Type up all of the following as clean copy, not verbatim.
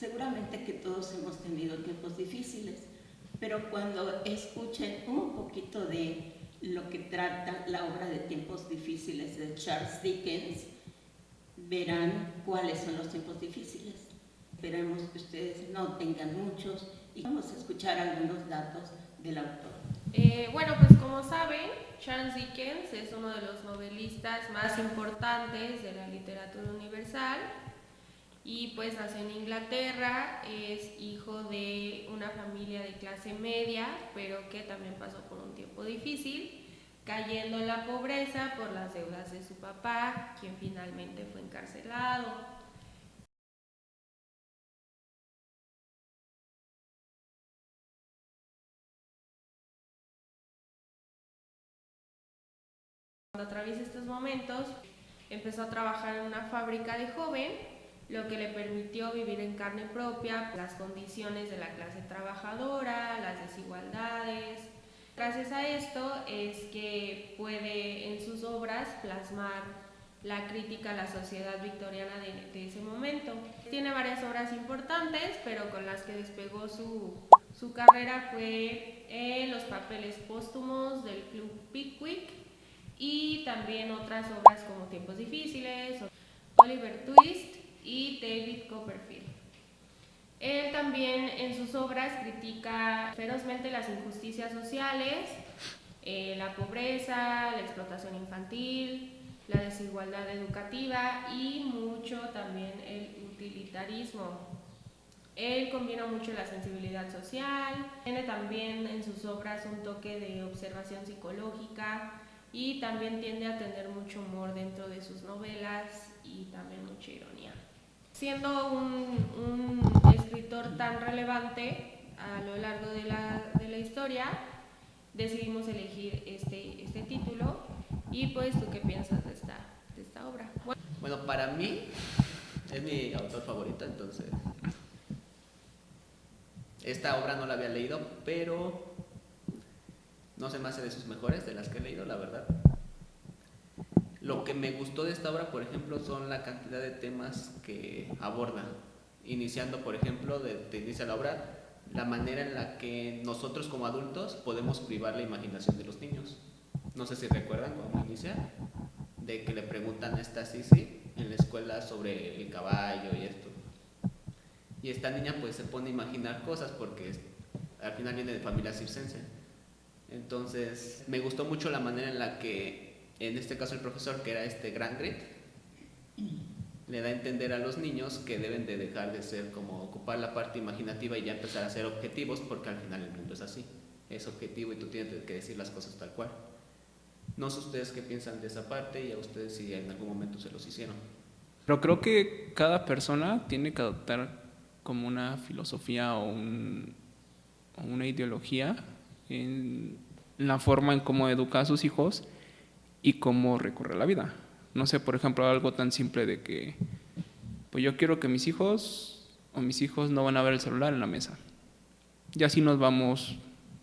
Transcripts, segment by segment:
Seguramente que todos hemos tenido tiempos difíciles, pero cuando escuchen un poquito de lo que trata la obra de Tiempos Difíciles de Charles Dickens, verán cuáles son los tiempos difíciles. Esperemos que ustedes no tengan muchos y vamos a escuchar algunos datos del autor. Bueno, pues como saben, Charles Dickens es uno de los novelistas más importantes de la literatura universal y pues nació en Inglaterra, es hijo de una familia de clase media, pero que también pasó por un tiempo difícil, cayendo en la pobreza por las deudas de su papá, quien finalmente fue encarcelado. Cuando atraviesa estos momentos, empezó a trabajar en una fábrica de joven, lo que le permitió vivir en carne propia las condiciones de la clase trabajadora, las desigualdades. Gracias a esto es que puede en sus obras plasmar la crítica a la sociedad victoriana de ese momento. Tiene varias obras importantes, pero con las que despegó su carrera fue Los papeles póstumos del Club Pickwick, y también otras obras como Tiempos Difíciles, Oliver Twist y David Copperfield. Él también en sus obras critica ferozmente las injusticias sociales, la pobreza, la explotación infantil, la desigualdad educativa y mucho también el utilitarismo. Él combina mucho la sensibilidad social, tiene también en sus obras un toque de observación psicológica y también tiende a tener mucho humor dentro de sus novelas y también mucha ironía. Siendo un escritor tan relevante a lo largo de la historia, decidimos elegir este título. Y pues, ¿tú qué piensas de esta obra? Bueno, para mí es mi autor favorito, entonces esta obra no la había leído, pero no se me hace de sus mejores, de las que he leído, la verdad. Lo que me gustó de esta obra, por ejemplo, son la cantidad de temas que aborda. Iniciando, por ejemplo, te inicia la obra, la manera en la que nosotros como adultos podemos privar la imaginación de los niños. No sé si recuerdan cuando inicia, de que le preguntan a esta Sisi en la escuela sobre el caballo y esto. Y esta niña pues se pone a imaginar cosas porque al final viene de familia circense. Entonces me gustó mucho la manera en la que, en este caso el profesor, que era Grangrit, le da a entender a los niños que deben de dejar de ser como ocupar la parte imaginativa y ya empezar a ser objetivos, porque al final el mundo es así, es objetivo y tú tienes que decir las cosas tal cual. No sé ustedes qué piensan de esa parte y a ustedes si en algún momento se los hicieron. Pero creo que cada persona tiene que adoptar como una filosofía o una ideología en la forma en cómo educa a sus hijos y cómo recorre la vida. No sé, por ejemplo, algo tan simple de que pues yo quiero que mis hijos no van a ver el celular en la mesa. Y así nos vamos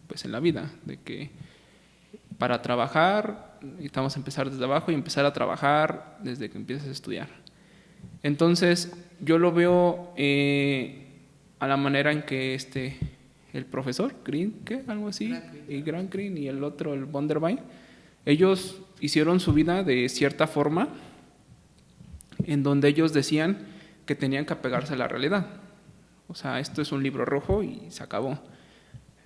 pues en la vida, de que para trabajar necesitamos empezar desde abajo y empezar a trabajar desde que empieces a estudiar. Entonces yo lo veo a la manera en que el profesor Green, ¿qué? Algo así, y Grant Green y el otro, el Vonderby, ellos hicieron su vida de cierta forma en donde ellos decían que tenían que apegarse a la realidad. O sea, esto es un libro rojo y se acabó.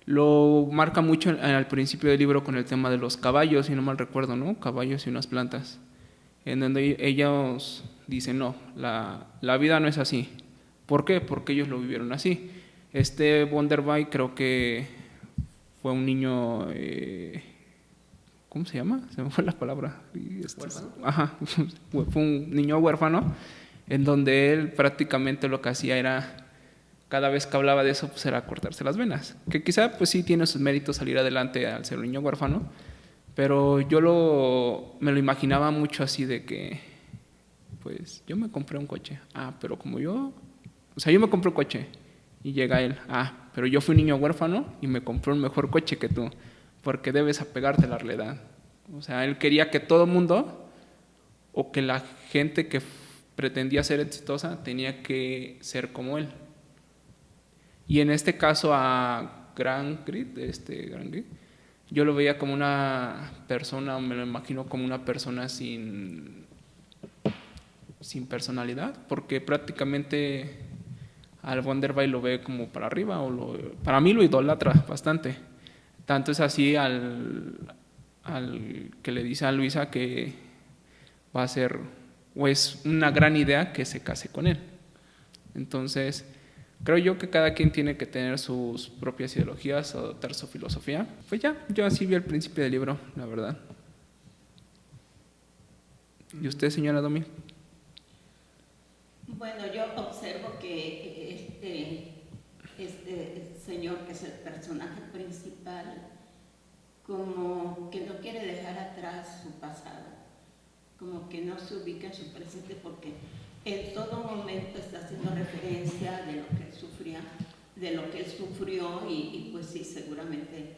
Lo marca mucho al principio del libro con el tema de los caballos, si no mal recuerdo, ¿no? Caballos y unas plantas. En donde ellos dicen, no, la vida no es así. ¿Por qué? Porque ellos lo vivieron así. Vonderby creo que fue un niño, ¿cómo se llama? Se me fue la palabra. ¿Huérfano? Ajá, fue un niño huérfano, en donde él prácticamente lo que hacía era, cada vez que hablaba de eso, pues era cortarse las venas. Que quizá pues sí tiene sus méritos salir adelante al ser un niño huérfano, pero yo me lo imaginaba mucho así de que, pues yo me compré un coche. Ah, pero como yo me compré un coche. Y llega él, pero yo fui un niño huérfano y me compré un mejor coche que tú, porque debes apegarte a la realidad. O sea, él quería que todo el mundo, o que la gente que pretendía ser exitosa, tenía que ser como él. Y en este caso a Grant Grit, yo lo veía como una persona, me lo imagino como una persona sin personalidad, porque prácticamente al Wonderboy lo ve como para arriba, para mí lo idolatra bastante. Tanto es así al que le dice a Luisa que va a ser, o es una gran idea que se case con él. Entonces, creo yo que cada quien tiene que tener sus propias ideologías, adoptar su filosofía. Pues ya, yo así vi el principio del libro, la verdad. ¿Y usted, señora Domi? Bueno, yo observo que este señor, que es el personaje principal, como que no quiere dejar atrás su pasado, como que no se ubica en su presente, porque en todo momento está haciendo referencia de lo que él sufría, de lo que él sufrió, y pues sí, seguramente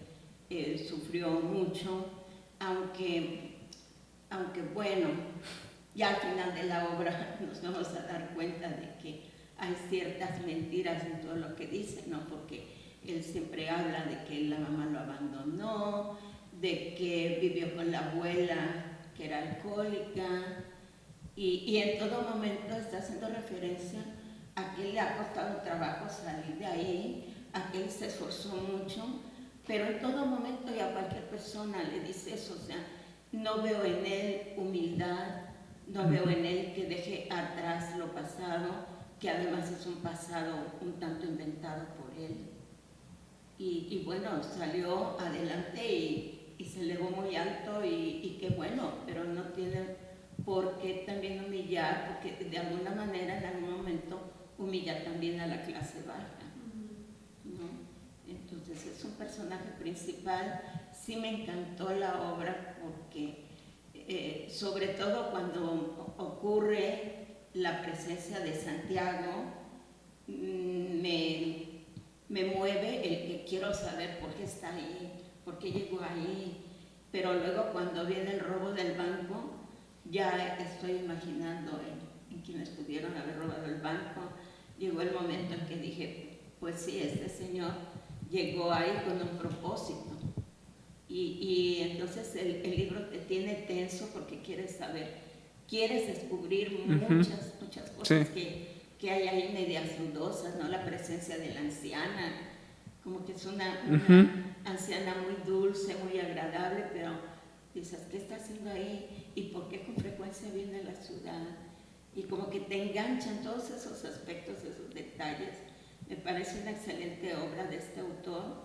sufrió mucho, aunque bueno, ya al final de la obra nos vamos a dar cuenta de que hay ciertas mentiras en todo lo que dice, ¿no? Porque él siempre habla de que la mamá lo abandonó, de que vivió con la abuela que era alcohólica, y en todo momento está haciendo referencia a que le ha costado trabajo salir de ahí, a que él se esforzó mucho, pero en todo momento y a cualquier persona le dice eso, o sea, no veo en él humildad, no veo en él que deje atrás lo pasado, que además es un pasado un tanto inventado por él. Y bueno, salió adelante y se elevó muy alto y qué bueno, pero no tiene por qué también humillar, porque de alguna manera en algún momento humilla también a la clase baja, ¿no? Entonces es un personaje principal. Sí me encantó la obra porque sobre todo cuando ocurre la presencia de Santiago, me mueve el que quiero saber por qué está ahí, por qué llegó ahí, pero luego cuando viene el robo del banco, ya estoy imaginando en quienes pudieron haber robado el banco. Llegó el momento en que dije, pues sí, este señor llegó ahí con un propósito. Y entonces el libro te tiene tenso porque quieres saber, quieres descubrir muchas cosas que hay ahí medias dudosas, ¿no? La presencia de la anciana, como que es una anciana muy dulce, muy agradable, pero dices, ¿qué está haciendo ahí? ¿Y por qué con frecuencia viene a la ciudad? Y como que te enganchan todos esos aspectos, esos detalles. Me parece una excelente obra de este autor,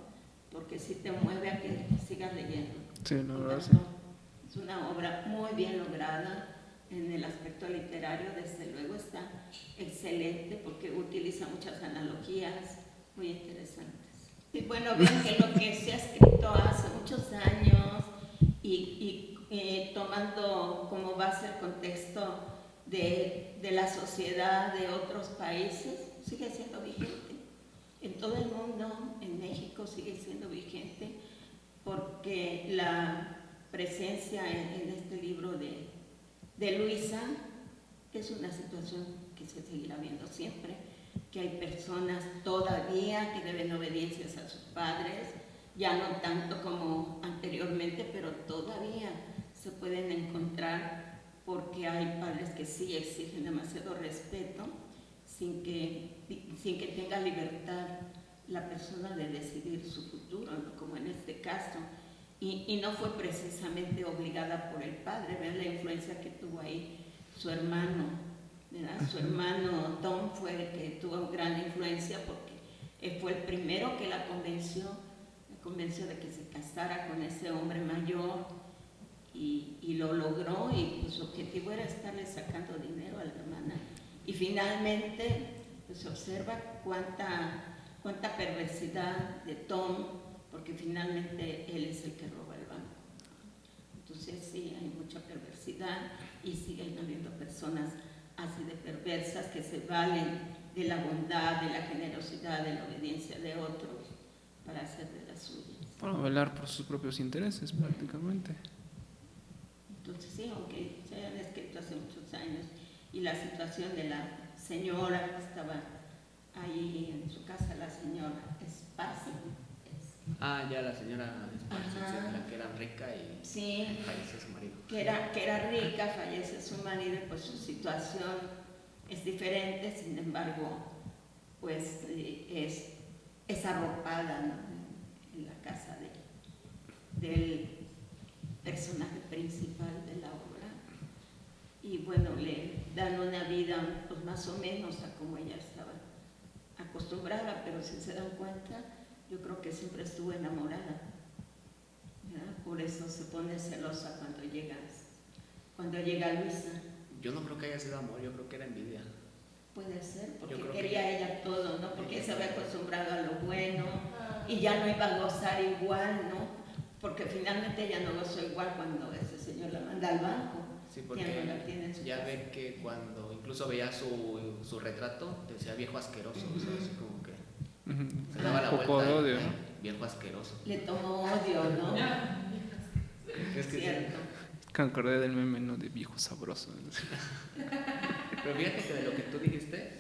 porque sí te mueve a que sigas leyendo. Sí, la verdad, sí. Es una obra muy bien lograda en el aspecto literario, desde luego está excelente porque utiliza muchas analogías muy interesantes. Y bueno, ven que lo que se ha escrito hace muchos años y tomando como base el contexto de la sociedad de otros países, sigue siendo vigente. En todo el mundo, en México sigue siendo vigente porque la presencia en este libro de Luisa es una situación que se seguirá viendo siempre, que hay personas todavía que deben obediencias a sus padres, ya no tanto como anteriormente, pero todavía se pueden encontrar porque hay padres que sí exigen demasiado respeto sin que tenga libertad la persona de decidir su futuro, ¿no? Como en este caso. Y no fue precisamente obligada por el padre, vean la influencia que tuvo ahí su hermano, ¿verdad? Su hermano Tom fue el que tuvo gran influencia porque fue el primero que la convenció de que se casara con ese hombre mayor y lo logró, y pues, su objetivo era estarle sacando dinero a la hermana. Y finalmente pues, se observa cuánta perversidad de Tom, porque finalmente él es el que roba el banco. Entonces sí, hay mucha perversidad y siguen habiendo personas así de perversas que se valen de la bondad, de la generosidad, de la obediencia de otros para hacer de las suyas. Para velar por sus propios intereses prácticamente. Entonces sí, aunque se hayan escrito hace muchos años y la situación de la señora que estaba ahí ahí en su casa la señora Esparci. Ya la señora Esparza, Ajá. la que era rica y Sí, falleció su marido. que era rica, fallece su marido, y pues su situación es diferente, sin embargo, pues es arropada, ¿no? En la casa del personaje principal de la obra. Y bueno, le dan una vida pues más o menos a como ella estaba acostumbrada, pero si se dan cuenta, yo creo que siempre estuvo enamorada, ¿verdad? Por eso se pone celosa cuando llega Luisa. Yo no creo que haya sido amor, yo creo que era envidia. Puede ser, porque Yo creo quería que- ella todo, ¿no? Porque se había acostumbrado a lo bueno y ya no iba a gozar igual, ¿no? Porque finalmente ella no gozó igual cuando ese señor la manda al banco. Sí, Ya no la tiene en porque su ya casa. ve que cuando incluso veía su retrato, decía viejo asqueroso, o sea, así como que Ujú. se daba la Un poco de vuelta. odio, "Ay, ¿no? viejo asqueroso". Le tomó odio, ¿no? Es que sí. Cierto. Que me acordé del meme, ¿no? De viejo sabroso. Pero fíjate que de lo que tú dijiste,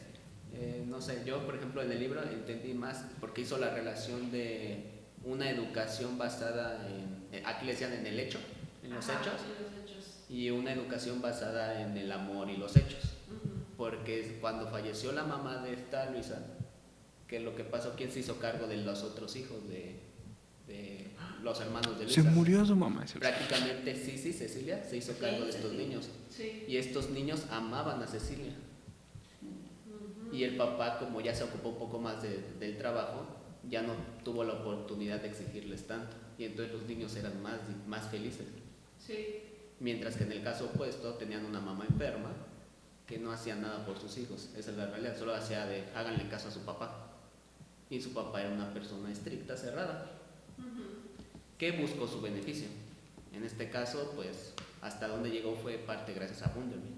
no sé, yo por ejemplo en el libro entendí más porque hizo la relación de una educación basada aquí le decían en el hecho, en los hechos, y una educación basada en el amor y los hechos. Porque cuando falleció la mamá de esta Luisa, que lo que pasó, ¿quién se hizo cargo de los otros hijos de los hermanos de Se Luisa? murió su mamá. Prácticamente Cecilia se hizo cargo de estos niños. Sí. Y estos niños amaban a Cecilia. Y el papá, como ya se ocupó un poco más del trabajo, ya no tuvo la oportunidad de exigirles tanto. Y entonces los niños eran más felices. Sí. Mientras que en el caso opuesto tenían una mamá enferma que no hacía nada por sus hijos. Esa es la realidad. Solo hacía de háganle caso a su papá. Y su papá era una persona estricta, cerrada, que buscó su beneficio. En este caso, pues, hasta donde llegó fue parte gracias a Bunderby.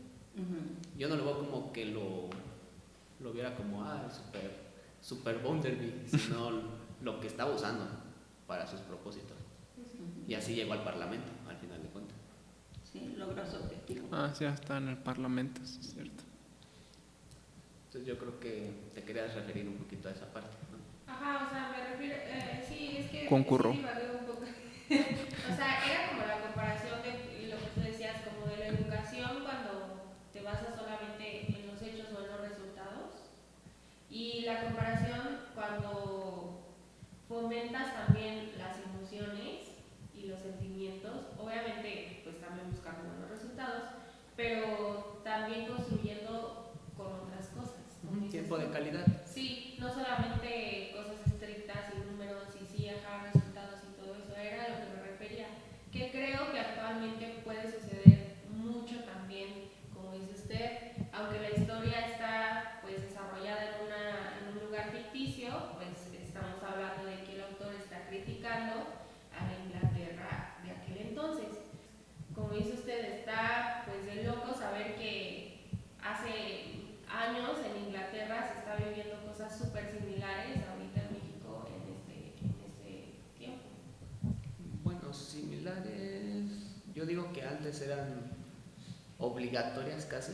Yo no lo veo como que lo viera como, super Bunderby, sino lo que estaba usando para sus propósitos. Y así llegó al Parlamento, al final de cuentas. Sí, logró su objetivo. Sí, está en el Parlamento, sí, es cierto. Entonces yo creo que te querías referir un poquito a esa parte, ¿no? Ajá, o sea, me refiero, sí, es que Concurro. sí divagué un poco. O sea, era como la comparación de lo que tú decías, como de la educación cuando te basas solamente en los hechos o en los resultados, y la comparación cuando fomentas también las emociones y los sentimientos, obviamente pues también buscando buenos resultados, pero también construyendo con otras cosas. como Un dices tiempo de tú. calidad. Sí, no solamente cosas estrictas y números y sí, ajá, resultados y todo eso, era a lo que me refería. Que creo que actualmente puede suceder mucho también, como dice usted, aunque la historia está pues desarrollada en un lugar ficticio, pues estamos hablando de que el autor está criticando a la Inglaterra de aquel entonces. Como dice usted, está pues de loco saber que hace años en Inglaterra se está viviendo cosas súper similares ahorita en México en este tiempo. Bueno, similares. Yo digo que antes eran obligatorias casi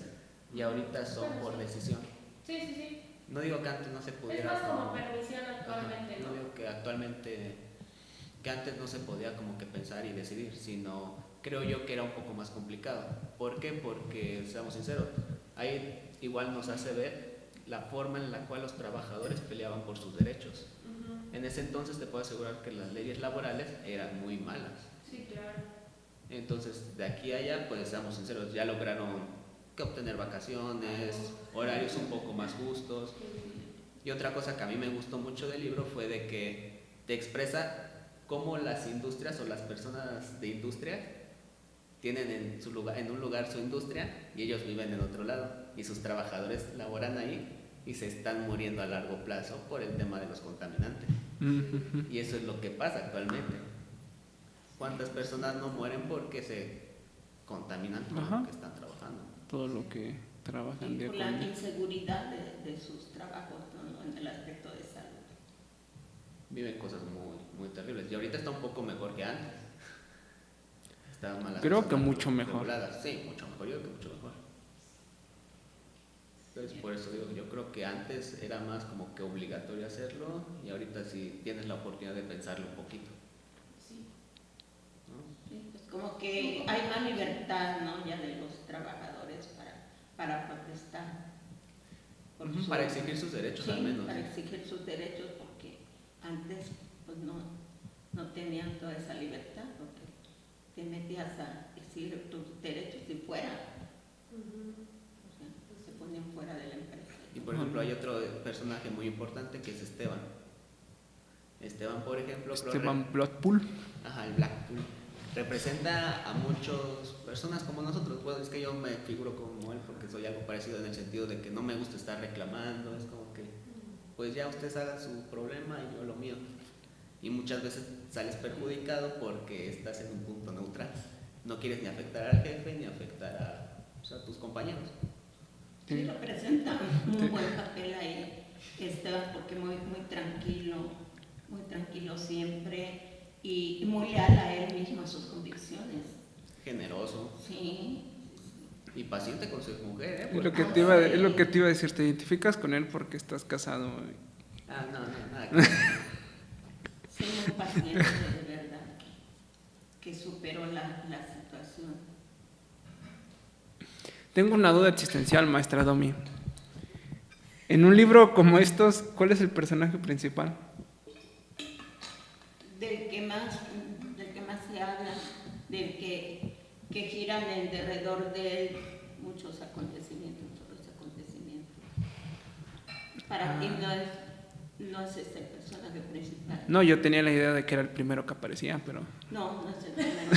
y ahorita son por decisión. Sí, sí, sí. No digo que antes no se Es pudiera. más como permisión actualmente, Ajá, no ¿no? digo que actualmente, que antes no se podía como que pensar y decidir, sino creo yo que era un poco más complicado. ¿Por qué? Porque, seamos sinceros, ahí igual nos hace ver la forma en la cual los trabajadores peleaban por sus derechos. En ese entonces te puedo asegurar que las leyes laborales eran muy malas. Sí, claro. Entonces, de aquí a allá, pues seamos sinceros, ya lograron que obtener vacaciones, horarios un poco más justos. Y otra cosa que a mí me gustó mucho del libro fue de que te expresa cómo las industrias o las personas de industria tienen en un lugar su industria y ellos viven en otro lado y sus trabajadores laboran ahí y se están muriendo a largo plazo por el tema de los contaminantes. Y eso es lo que pasa actualmente. ¿Cuántas personas no mueren porque se contaminan con Ajá. lo que están trabajando? Todo lo que trabajan Y día por con la día. inseguridad de sus trabajos, ¿no? En el aspecto de salud. Viven cosas muy, muy terribles. Y ahorita está un poco mejor que antes. Estaban malas Creo cosas que más mucho mejor. reguladas. Sí, mucho mejor. Yo creo que mucho mejor. Entonces por eso digo, yo creo que antes era más como que obligatorio hacerlo y ahorita sí tienes la oportunidad de pensarlo un poquito. ¿No? Sí, pues como que hay más libertad, ¿no? Ya de los trabajadores para protestar. Para exigir sus derechos, sí, al menos. para exigir sus derechos, porque antes pues no tenían toda esa libertad, porque te metías a exigir tus derechos y fuera. O sea, se ponían fuera de la empresa. Y por ejemplo hay otro personaje muy importante que es Esteban. Esteban, por ejemplo, Esteban Bloodpool. Ajá, el Blackpool. Representa a muchas personas como nosotros. Bueno, es que yo me figuro como él porque soy algo parecido en el sentido de que no me gusta estar reclamando. Es como que, pues ya ustedes hagan su problema y yo lo mío. Y muchas veces sales perjudicado porque estás en un punto neutral. No quieres ni afectar al jefe ni afectar a tus compañeros. Sí, representa un buen papel ahí, Esteban, porque muy tranquilo siempre y muy leal a él mismo, a sus convicciones. Generoso. Sí. Y paciente con su mujer, ¿eh? Es lo que te iba a decir, ¿te identificas con él porque estás casado? No, nada que ver. Sí, muy paciente, de verdad, que superó la situación. Tengo una duda existencial, maestra Domi. En un libro como estos, ¿cuál es el personaje principal? Del que más se habla, del que giran en derredor de él muchos acontecimientos. Para ti no es este el personaje principal. No, yo tenía la idea de que era el primero que aparecía, pero... No es el primero.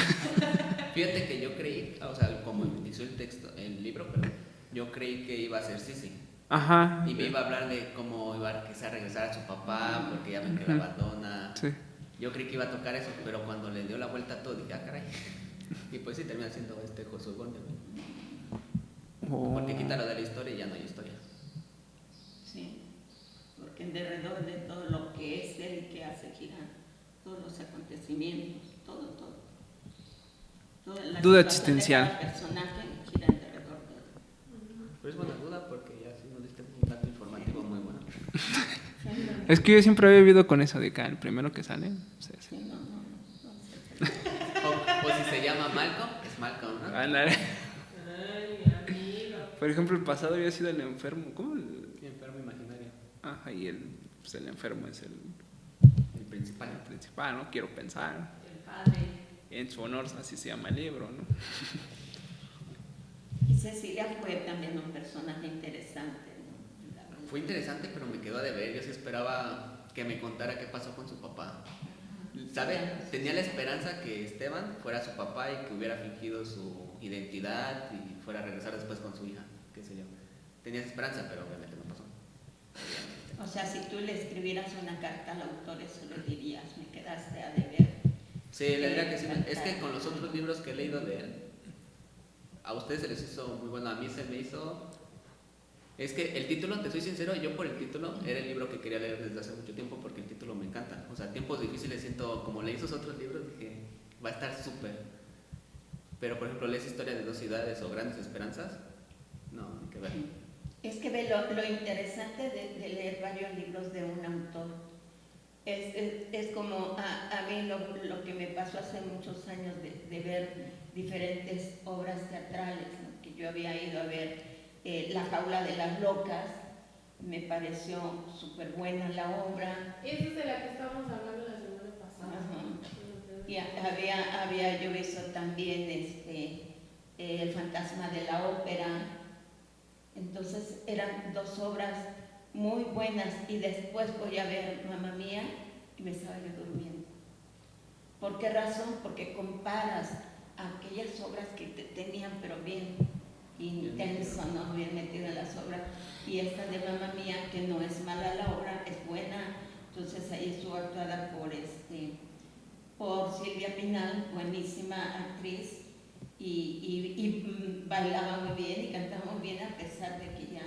Fíjate que yo creí, o sea, como inició el libro, pero yo creí que iba a ser Sisi. Ajá. Y me iba a hablar de cómo iba a quizá regresar a su papá porque ya ven que la abandona. Sí. Yo creí que iba a tocar eso, pero cuando le dio la vuelta a todo dije, caray. Y pues sí, termina siendo Josué Gómez. Oh. Porque quítalo de la historia y ya no hay historia. Sí, porque en derredor de todo lo que es él y que hace girar todos los acontecimientos, todo. La Duda situación existencial. de cada personaje gira en derredor de él. Pero es buena duda porque ya sí nos diste un dato informativo muy bueno. Es que yo siempre había vivido con eso de que el primero que sale. Sí. Sí, no sé. O si se llama Malcolm, es Malcolm, ¿no? Ándale. Ay, mi amigo. Por ejemplo, el pasado había sido el enfermo. ¿Cómo? Sí, enfermo imaginario. Ajá, y el enfermo es el Principal. principal, ¿no? Quiero pensar. El padre. En su honor, así se llama el libro, ¿no? Y Cecilia fue también un personaje interesante, ¿no? Fue interesante, pero me quedó a deber. Yo sí esperaba que me contara qué pasó con su papá. ¿Sabe? Tenía la esperanza que Esteban fuera su papá y que hubiera fingido su identidad y fuera a regresar después con su hija, qué sé yo. Tenía esa esperanza, pero obviamente no pasó. O sea, si tú le escribieras una carta al autor, eso le dirías, me quedaste a deber. Sí, le diría que sí. Es que con los otros libros que he leído de él, a ustedes se les hizo muy bueno, a mí se me hizo... Es que el título, te soy sincero, yo por el título era el libro que quería leer desde hace mucho tiempo porque el título me encanta. O sea, Tiempos Difíciles, siento, como leí esos otros libros, dije, va a estar súper. Pero por ejemplo, lees Historia de dos ciudades o Grandes Esperanzas, no, hay que ver. Es que ve lo interesante de leer varios libros de un autor. Es como a mí lo que me pasó hace muchos años de ver diferentes obras teatrales, ¿no? Que yo había ido a ver La Jaula de las Locas, me pareció súper buena la obra. Esa es de la que estábamos hablando la semana pasada. Ajá. Y había yo visto también El Fantasma de la Ópera. Entonces eran dos obras muy buenas y después voy a ver Mamma Mía y me estaba yo durmiendo. ¿Por qué razón? Porque comparas aquellas obras que te tenían pero bien intenso, ¿no? Bien metido en las obras, y esta de Mamma Mía, que no es mala la obra, es buena. Entonces ahí estuvo actuada por Silvia Pinal, buenísima actriz, y bailaba muy bien y cantaba muy bien a pesar de que ya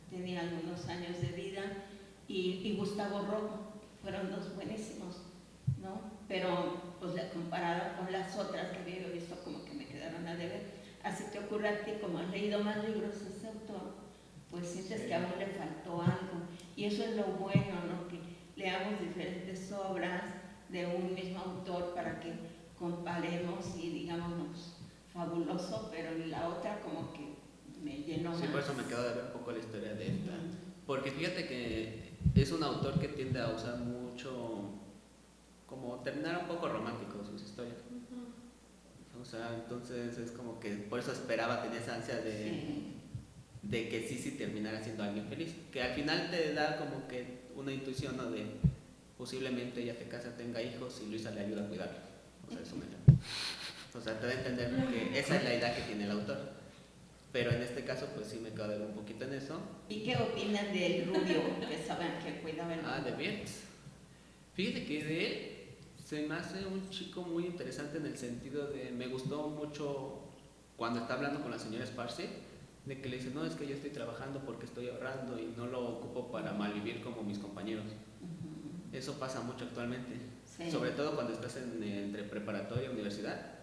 tenía algunos años de vida, y Gustavo Rojo, fueron dos buenísimos, ¿no? Pero pues comparado con las otras que había visto, como que me quedaron a deber. Así te ocurre a ti, como has leído más libros de ese autor, pues sientes que aún le faltó algo. Y eso es lo bueno, ¿no? Que leamos diferentes obras de un mismo autor para que comparemos y digamos, no, pues, fabuloso, pero la otra como que me llenó más. Sí, por eso me quedo de ver un poco la historia de esta. Porque fíjate que es un autor que tiende a usar mucho, como terminar un poco romántico sus historias. O sea, entonces es como que por eso esperaba, tenía esa ansia de que sí terminara siendo alguien feliz. Que al final te da como que una intuición, ¿no? De posiblemente ella se casa, tenga hijos y Luisa le ayuda a cuidarlos. O sea, es un ejemplo. O sea, te da a entender que esa es la idea que tiene el autor. Pero en este caso, pues sí me quedo de ver un poquito en eso. ¿Y qué opinan del rubio que saben que cuidaba el Ah, de Wirtz. Fíjate que de él se me hace un chico muy interesante en el sentido de, me gustó mucho cuando está hablando con la señora Sparcy, de que le dice, no, es que yo estoy trabajando porque estoy ahorrando y no lo ocupo para malvivir como mis compañeros. Eso pasa mucho actualmente, sobre todo cuando estás entre preparatoria y universidad,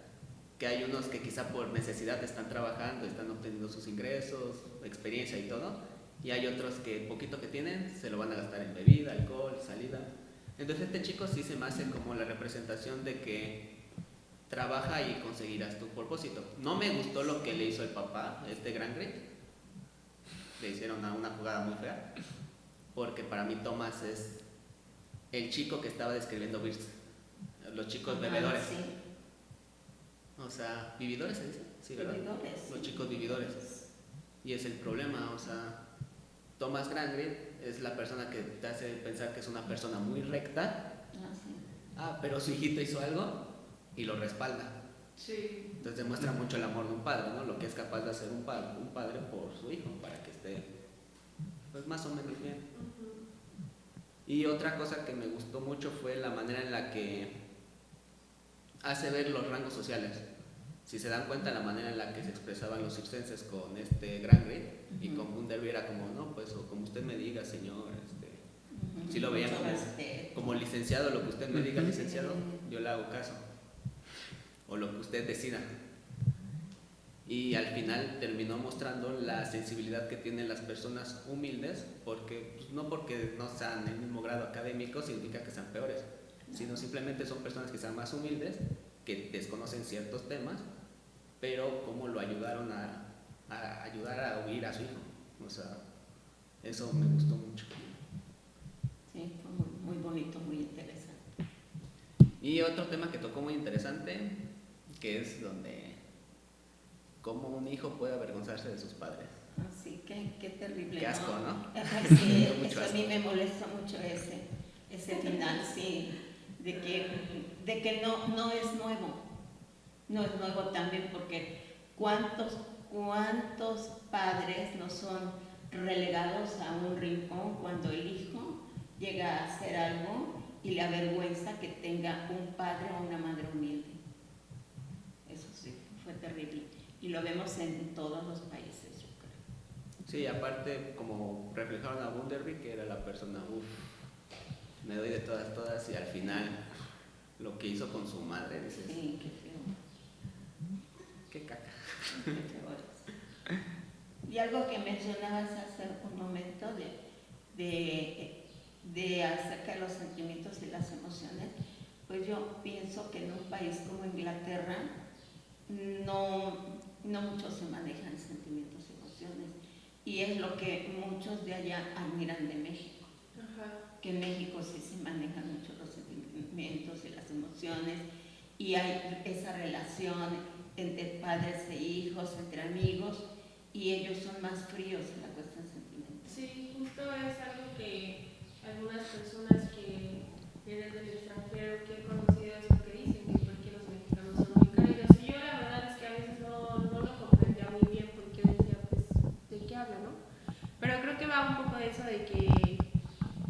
que hay unos que quizá por necesidad están trabajando, están obteniendo sus ingresos, experiencia y todo, y hay otros que poquito que tienen se lo van a gastar en bebida, alcohol, salida. Entonces este chico sí se me hace como la representación de que trabaja y conseguirás tu propósito. No me gustó lo que le hizo el papá, Gran Grit. Le hicieron una jugada muy fea, porque para mí Thomas es el chico que estaba describiendo Wirtz, los chicos bebedores. Sí. O sea, ¿vividores se dice? Sí, ¿verdad? Vividores. Los chicos vividores. Y es el problema, o sea, Thomas Grangrid es la persona que te hace pensar que es una persona muy recta. Pero su hijito hizo algo y lo respalda. Sí. Entonces demuestra mucho el amor de un padre, ¿no? Lo que es capaz de hacer un padre por su hijo, para que esté, pues, más o menos bien. Y otra cosa que me gustó mucho fue la manera en la que hace ver los rangos sociales. Si se dan cuenta, la manera en la que se expresaban los circenses con Grangrid y con Bunderby era como, no, pues, o como usted me diga, señor, si lo veían como licenciado, lo que usted me diga, licenciado, yo le hago caso, o lo que usted decida. Y al final terminó mostrando la sensibilidad que tienen las personas humildes, porque pues, no porque no sean en el mismo grado académico significa que sean peores, sino simplemente son personas que sean más humildes, que desconocen ciertos temas, pero cómo lo ayudaron a ayudar a huir a su hijo. O sea, eso me gustó mucho. Sí, fue muy, muy bonito, muy interesante. Y otro tema que tocó muy interesante, que es donde cómo un hijo puede avergonzarse de sus padres. Así que qué terrible. Qué asco, ¿no? Sí, eso a mí me molesta mucho ese final, sí, de que no es nuevo. No es nuevo también porque cuántos padres no son relegados a un rincón cuando el hijo llega a hacer algo y le avergüenza que tenga un padre o una madre humilde. Eso sí, fue terrible. Y lo vemos en todos los países, yo creo. Sí, aparte, como reflejaron a Bunderby, que era la persona, me doy de todas, y al final lo que hizo con su madre, dices, sí, qué feo. Qué caca. Qué feo es. Y algo que mencionabas hace un momento de acerca de los sentimientos y las emociones, pues yo pienso que en un país como Inglaterra no muchos se manejan sentimientos y emociones, y es lo que muchos de allá admiran de México. Que en México sí se manejan mucho los sentimientos y las emociones, y hay esa relación entre padres e hijos, entre amigos, y ellos son más fríos en la cuestión sentimental. Sí, justo es algo que algunas personas que vienen del extranjero, que he conocido, es lo que dicen, que porque los mexicanos son muy cálidos. Y yo la verdad es que a veces no lo comprendía muy bien, porque decía, pues, ¿de qué habla, no? Pero creo que va un poco de eso de que,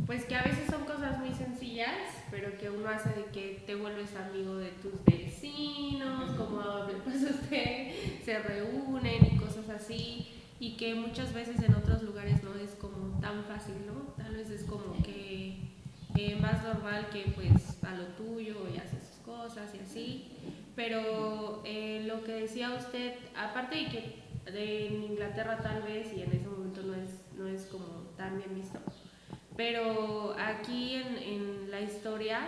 pues, que a veces son cosas muy sencillas, pero que uno hace de que te vuelves amigo de tus vecinos, como pues ustedes se reúnen y cosas así, y que muchas veces en otros lugares no es como tan fácil, ¿no? Tal vez es como que más normal que pues a lo tuyo y haces sus cosas y así, pero lo que decía usted, aparte de que en Inglaterra tal vez y en ese momento no no es como tan bien visto. Pero aquí en la historia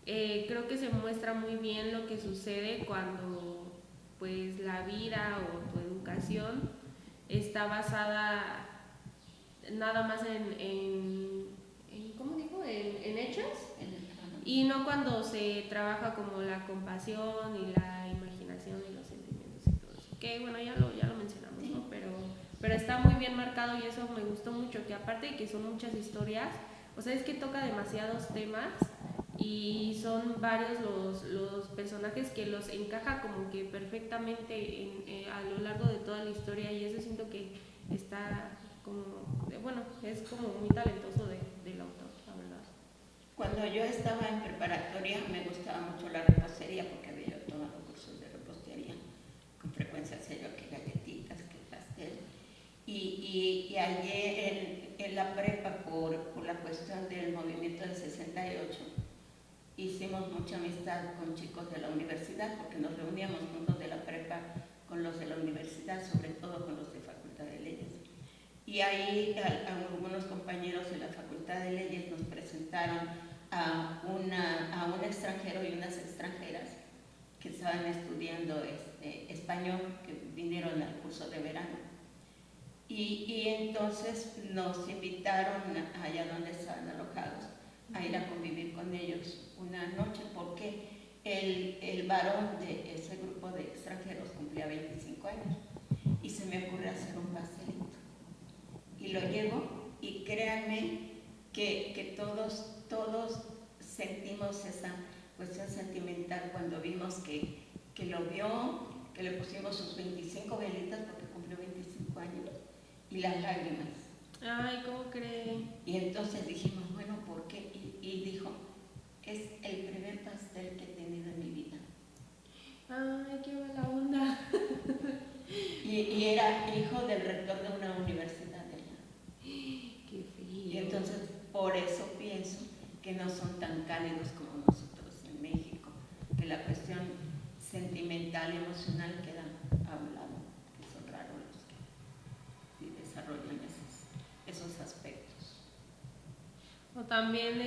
creo que se muestra muy bien lo que sucede cuando pues la vida o tu educación está basada nada más ¿cómo digo? En hechos, y no cuando se trabaja como la compasión y la imaginación y los sentimientos y todo eso. Que bueno, ya lo mencionamos, ¿no? Pero está muy bien marcado y eso me gustó mucho, que aparte de que son muchas historias, o sea, es que toca demasiados temas y son varios los personajes que los encaja como que perfectamente a lo largo de toda la historia, y eso siento que está como, bueno, es como muy talentoso del autor, la verdad. Cuando yo estaba en preparatoria me gustaba mucho la repostería porque había yo tomado cursos de repostería. Con frecuencia hacía yo que galletitas, que pastel. Y allí en la prepa, por la cuestión del movimiento del 68, hicimos mucha amistad con chicos de la universidad porque nos reuníamos juntos de la prepa con los de la universidad, sobre todo con los de Facultad de Leyes. Y ahí algunos compañeros de la Facultad de Leyes nos presentaron a un extranjero y unas extranjeras que estaban estudiando español, que vinieron al curso de verano. Y entonces nos invitaron allá donde estaban alojados a ir a convivir con ellos una noche, porque el varón de ese grupo de extranjeros cumplía 25 años y se me ocurre hacer un pastelito. Y lo llevo, y créanme que todos sentimos esa cuestión sentimental cuando vimos que lo vio, que le pusimos sus 25 velitas porque cumplió 25 años, y las lágrimas. Ay, ¿cómo cree? Y entonces dijimos, bueno, ¿por qué? Y dijo, es el primer pastel que he tenido en mi vida. Ay, qué mala onda. Y era hijo del rector de una universidad de allá. Qué frío. Y entonces por eso pienso que no son tan cálidos como nosotros en México, que la cuestión sentimental, emocional queda a un lado, que son raros los que desarrollan esos aspectos. O también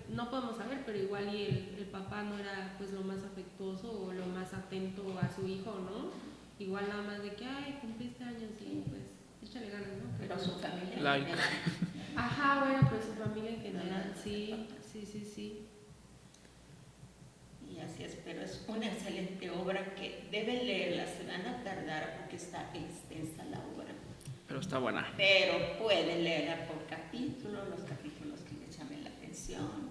no podemos saber, pero igual y el papá no era pues lo más afectuoso o lo más atento a su hijo, ¿no? Igual nada más de que, ay, cumpliste años y pues échale ganas, ¿no? Pero su familia... Like. Ajá, bueno, pues su familia en general, sí. Y así es, pero es una excelente obra que deben leerla, se van a tardar porque está extensa la obra. Pero está buena. Pero pueden leerla por capítulo, los capítulos que les llamen la atención,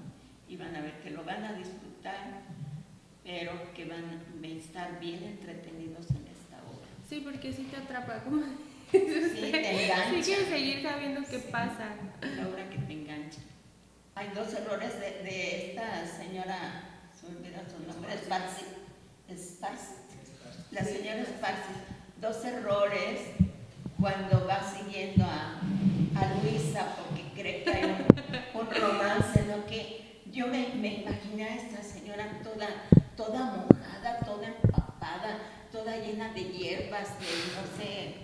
y van a ver que lo van a disfrutar, pero que van a estar bien entretenidos en esta obra. Sí, porque sí te atrapa, ¿cómo? Sí, te engancha. Sí quieres seguir sabiendo qué pasa. La obra que te engancha. Hay dos errores de esta señora, se me olvida su nombre, Sparsit. La señora Sparsit. Dos errores cuando va siguiendo a Luisa porque cree que hay un romance, ¿no? Que yo me imaginé a esta señora toda mojada, toda empapada, toda llena de hierbas, de no sé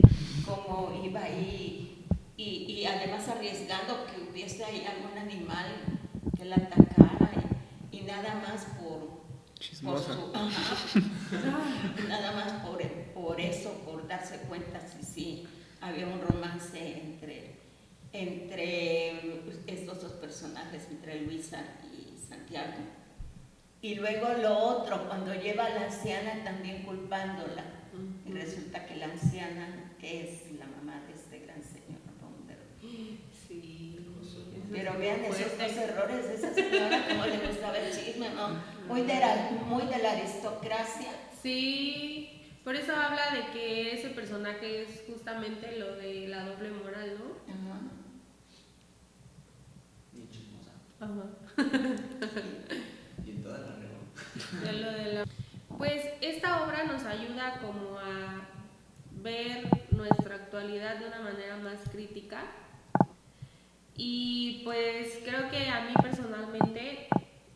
cómo iba ahí, y además arriesgando que hubiese ahí algún animal que la atacara, y nada más por Chismosa. nada más por eso, por darse cuenta si había un romance entre estos dos personajes, entre Luisa y Santiago. Y luego lo otro, cuando lleva a la anciana también culpándola, y resulta que la anciana es la mamá de este gran señor Bonder. Sí. Pero vean esos dos errores de esa señora, cómo le gustaba el chisme, ¿no? Muy de la aristocracia. Sí, por eso habla de que ese personaje es justamente lo de la doble moral, ¿no? Ajá. Bien chismosa. Ajá. Y en toda la regla. Pues esta obra nos ayuda como a ver nuestra actualidad de una manera más crítica, y pues creo que a mí personalmente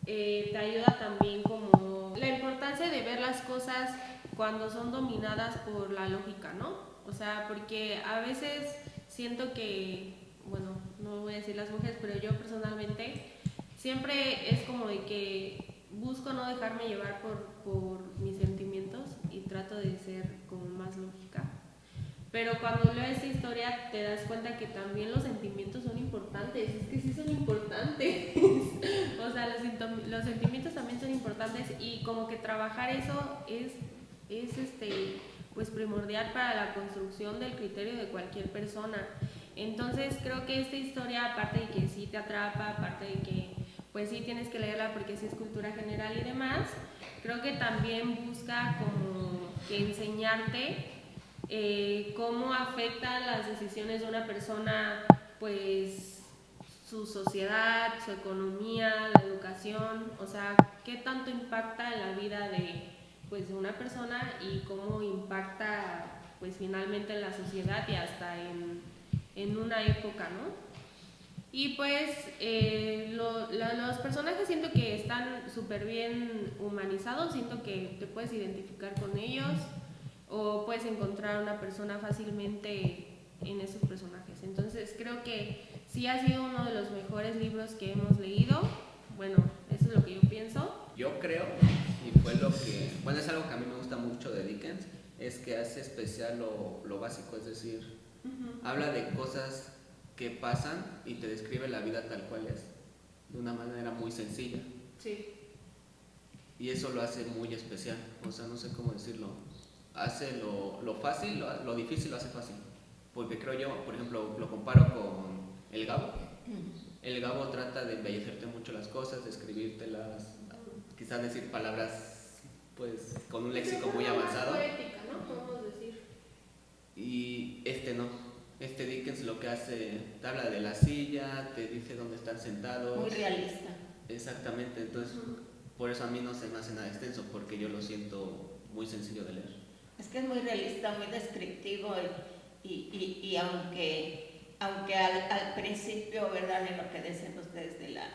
te ayuda también como la importancia de ver las cosas cuando son dominadas por la lógica, ¿no? O sea, porque a veces siento que, bueno, no voy a decir las mujeres, pero yo personalmente siempre es como de que busco no dejarme llevar por mis sentimientos y trato de ser como más lógica. Pero cuando lees esta historia te das cuenta que también los sentimientos son importantes, es que sí son importantes. O sea, los sentimientos también son importantes y como que trabajar eso es pues primordial para la construcción del criterio de cualquier persona. Entonces creo que esta historia, aparte de que sí te atrapa, aparte de que pues sí tienes que leerla porque sí es cultura general y demás, creo que también busca como que enseñarte cómo afectan las decisiones de una persona, pues su sociedad, su economía, la educación, o sea, qué tanto impacta en la vida de pues de una persona y cómo impacta pues finalmente en la sociedad y hasta en una época, ¿no? Y pues los personajes siento que están súper bien humanizados, siento que te puedes identificar con ellos o puedes encontrar una persona fácilmente en esos personajes. Entonces creo que sí ha sido uno de los mejores libros que hemos leído. Bueno, eso es lo que yo pienso. Yo creo, y fue lo que, bueno, es algo que a mí me gusta mucho de Dickens, es que hace especial lo básico, es decir, habla de cosas que pasan y te describe la vida tal cual es, de una manera muy sencilla. Sí. Y eso lo hace muy especial, o sea, no sé cómo decirlo. Hace lo fácil, lo difícil lo hace fácil. Porque creo yo, por ejemplo, lo comparo con El Gabo. El Gabo trata de embellecerte mucho las cosas, de escribírtelas, quizás decir palabras pues con un léxico muy avanzado. Poética, ¿no? Podemos decir. Y este no. Este Dickens lo que hace, te habla de la silla, te dice dónde están sentados. Muy realista. Exactamente, entonces por eso a mí no se me hace nada extenso, porque yo lo siento muy sencillo de leer. Es que es muy realista, muy descriptivo y aunque al principio, ¿verdad?, en lo que dicen ustedes de la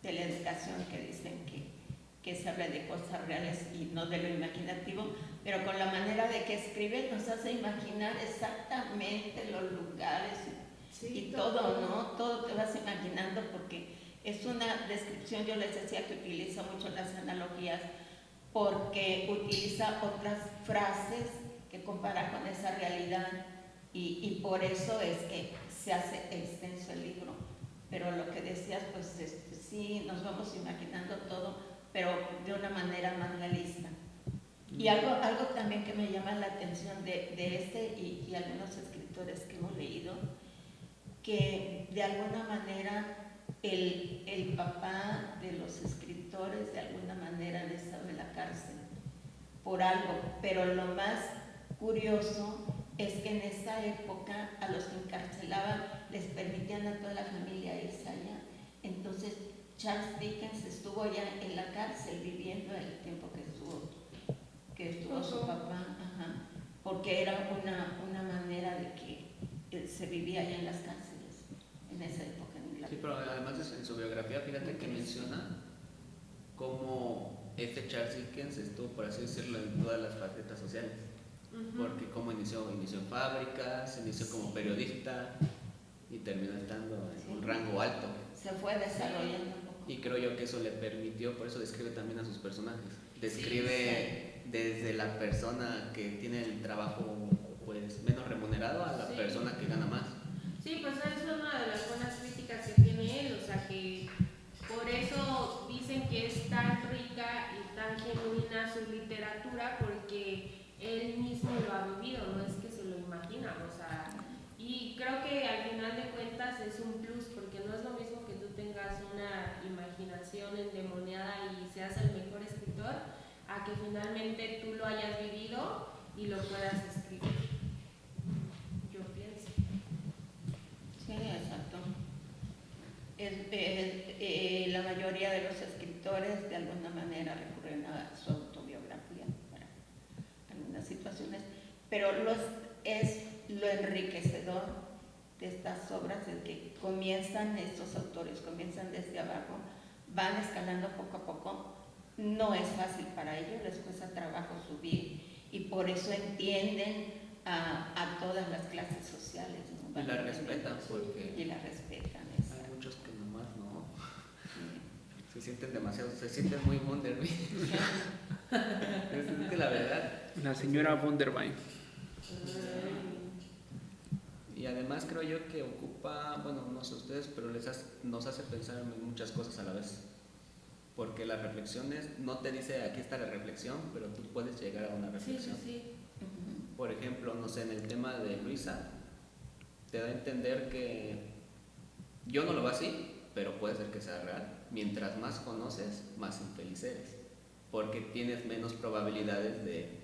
educación, que dicen que se habla de cosas reales y no de lo imaginativo, pero con la manera de que escribe nos hace imaginar exactamente los lugares y todo, ¿no? Todo te vas imaginando porque es una descripción, yo les decía que utiliza mucho las analogías, porque utiliza otras frases que compara con esa realidad y por eso es que se hace extenso el libro. Pero lo que decías, pues sí, nos vamos imaginando todo, pero de una manera más realista. Y algo también que me llama la atención de este y algunos escritores que hemos leído, que de alguna manera el papá de los escritores de alguna manera han estado en la cárcel por algo, pero lo más curioso es que en esa época a los que encarcelaban les permitían a toda la familia irse allá. Entonces Charles Dickens estuvo ya en la cárcel viviendo el tiempo que estuvo su papá, porque era una manera de que se vivía allá en las cárceles en esa época en Inglaterra. Sí, pero además en su biografía, fíjate que menciona cómo este Charles Dickens estuvo, por así decirlo, en todas las facetas sociales. Porque como inició en fábricas, inició como periodista y terminó estando en un rango alto. Se fue desarrollando un poco. Y creo yo que eso le permitió, por eso describe también a sus personajes. Describe desde la persona que tiene el trabajo pues menos remunerado a la persona que gana más. Sí, pues es una de las buenas críticas que tiene él, o sea que por eso dicen que es tan rica y tan genuina su literatura, porque él mismo lo ha vivido, no es que se lo imagina, o sea, y creo que al final de cuentas es un plus, porque no es lo mismo que tú tengas una imaginación endemoniada y seas el mejor escritor, a que finalmente tú lo hayas vivido y lo puedas escribir. Yo pienso. Sí, exacto. La mayoría de los escritores de alguna manera recurren a su autobiografía para algunas situaciones, pero es lo enriquecedor de estas obras, el que comienzan estos autores, comienzan desde abajo, van escalando poco a poco. No es fácil para ellos, les cuesta trabajo subir y por eso entienden a todas las clases sociales, ¿no? Y la respetan porque Y la respetan, hay exacto. muchos que nomás no. Sí. Se sienten demasiado, se sienten muy Wonder Woman. Es que la verdad. La señora von der Leyen. Y además creo yo que ocupa, bueno, no sé ustedes, pero nos hace pensar en muchas cosas a la vez. Porque las reflexiones, no te dice aquí está la reflexión, pero tú puedes llegar a una reflexión. Ujú. Por ejemplo, no sé, en el tema de Luisa, te da a entender que yo no lo veo así, pero puede ser que sea real. Mientras más conoces, más infeliz eres, porque tienes menos probabilidades de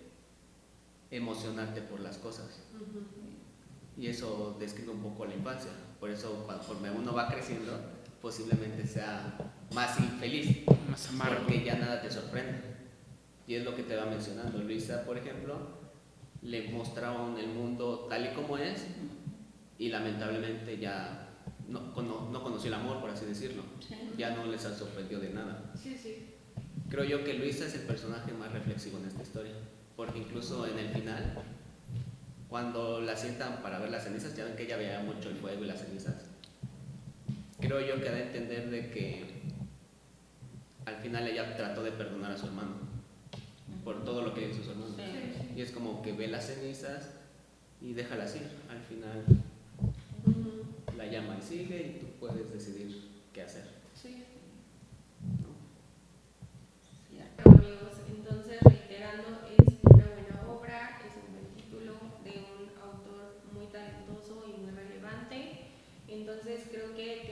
emocionarte por las cosas. Y eso describe un poco la infancia. Por eso, conforme uno va creciendo, posiblemente sea más infeliz, Más amargo. porque ya nada te sorprende. Y es lo que te va mencionando. Luisa, por ejemplo, le mostraron el mundo tal y como es, y lamentablemente ya no conoció el amor, por así decirlo. Sí. Ya no les sorprendió de nada. Sí. Creo yo que Luisa es el personaje más reflexivo en esta historia, porque incluso en el final, cuando la sientan para ver las cenizas, ya ven que ella veía mucho el fuego y las cenizas. Creo yo que da a entender de que al final ella trató de perdonar a su hermano por todo lo que hizo su hermano. Sí. Y es como que ve las cenizas y déjalas ir. Al final la llama y sigue, y tú puedes decidir qué hacer. Sí. ¿No? Cierto. Bueno, amigos, entonces reiterando, es una buena obra, es un buen título de un autor muy talentoso y muy relevante. Entonces creo que